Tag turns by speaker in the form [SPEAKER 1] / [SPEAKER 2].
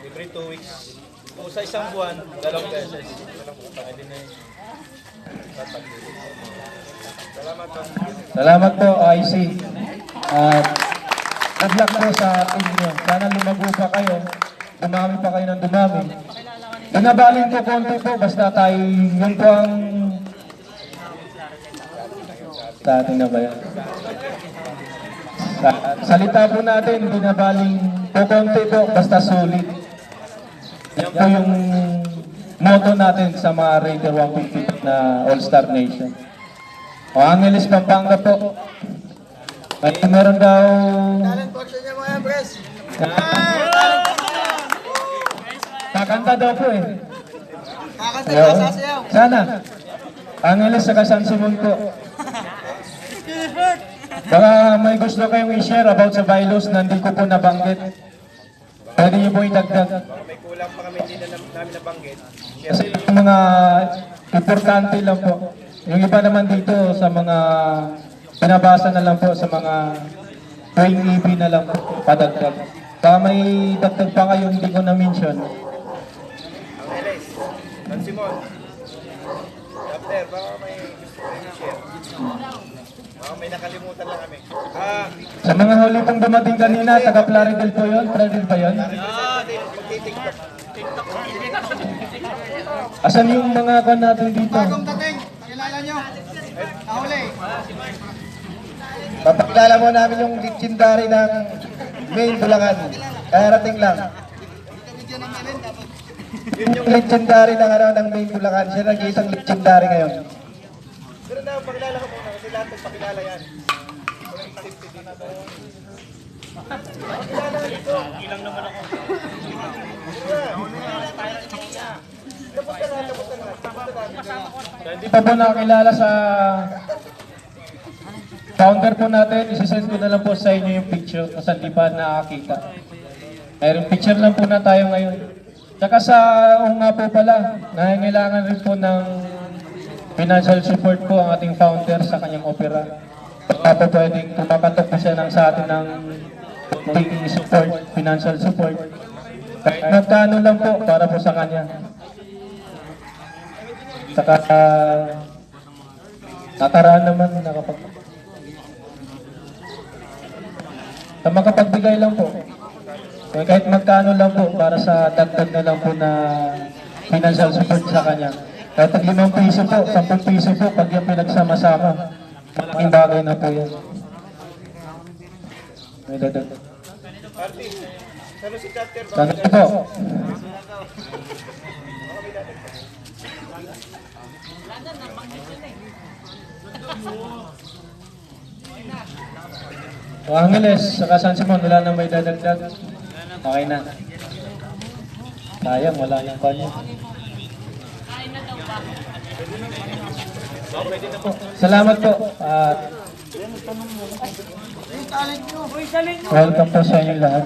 [SPEAKER 1] Every 2 weeks. Kung sa isang buwan, 2 beses. Pwede na yun. Salamat po.
[SPEAKER 2] Salamat po, IC. At good luck po sa team nyo. Sana lumago pa kayo. Dumami pa kayo ng dumami. Binabalin ko konti po, basta tayo, yun po ang... Sa atin na ba yan? Salita po natin, binabaling po konti po, basta sulit. Yan po yung motto natin sa mga Raider 150 na All-Star Nation. O Angeles, Pampanga po. Ay, meron daw...
[SPEAKER 3] Talent portion niya mga bres.
[SPEAKER 2] Kakanta daw po eh.
[SPEAKER 3] Kakanta
[SPEAKER 2] Yo.
[SPEAKER 3] ka sasayaw.
[SPEAKER 2] Sana. Angeles sa San Simon po. Baka may gusto kayong i-share about sa Vilos na hindi ko po nabanggit. Pwede niyo po idagdag.
[SPEAKER 1] May kulang pa kami, hindi na namin nabanggit.
[SPEAKER 2] Kasi yung mga importante lang po. Yung iba naman dito sa mga pinabasa na lang po sa mga train EB na lang po, padagdag. Baka may dagdag pa kayo hindi ko na-mention.
[SPEAKER 1] Angeles, San Simon, Chapter, baka may gusto ko i-share. Baka may nakalimutan lang kami.
[SPEAKER 2] Sa mga huli pong dumating kanina, taga Plaridel po yun? Plaridel pa yun?
[SPEAKER 1] TikTok.
[SPEAKER 2] Asan yung mga kan natin dito?
[SPEAKER 3] Bagong dating, pakilala nyo. Nahuli.
[SPEAKER 2] Papakilala mo namin yung legendary ng main Bulacan. Karating lang.
[SPEAKER 3] Video ng meron dapat.
[SPEAKER 2] Yung legendary ng, ng main Bulacan. Siya nag-iisang legendary ngayon.
[SPEAKER 1] Pero na, pakilala ko muna kasi lahat magpakilala yan. Ilang naman ako.
[SPEAKER 2] Hindi pa po nakakilala sa founder po natin. Isisend ko na lang po sa inyo yung picture kasi hindi pa nakakita. Mayroong picture lang po na tayo ngayon. Tsaka sa nga po pala, nangangailangan rin po ng financial support po ang ating founder sa kanyang opera. Baka po pwedeng kumakatok po siya sa atin ng taking support, financial support. Kahit magkano lang po para po sa kanya. Saka nakaraan naman nakapag... Sa makapagbigay lang po. Kahit magkano lang po para sa dagdag na lang po na financial support sa kanya. Kahit 5 piso po, 10 piso po, pag yung pinagsama-sama, malaking bagay na po yan. May dagdag.
[SPEAKER 1] Party, salo si Chapter.
[SPEAKER 2] Sana po. O Angeles, saka San Simon, wala na may dadagdag. Okay na. Sayang, wala nang kanya. Salamat po. At
[SPEAKER 3] Yung talent nyo.
[SPEAKER 2] welcome po sa inyo lahat.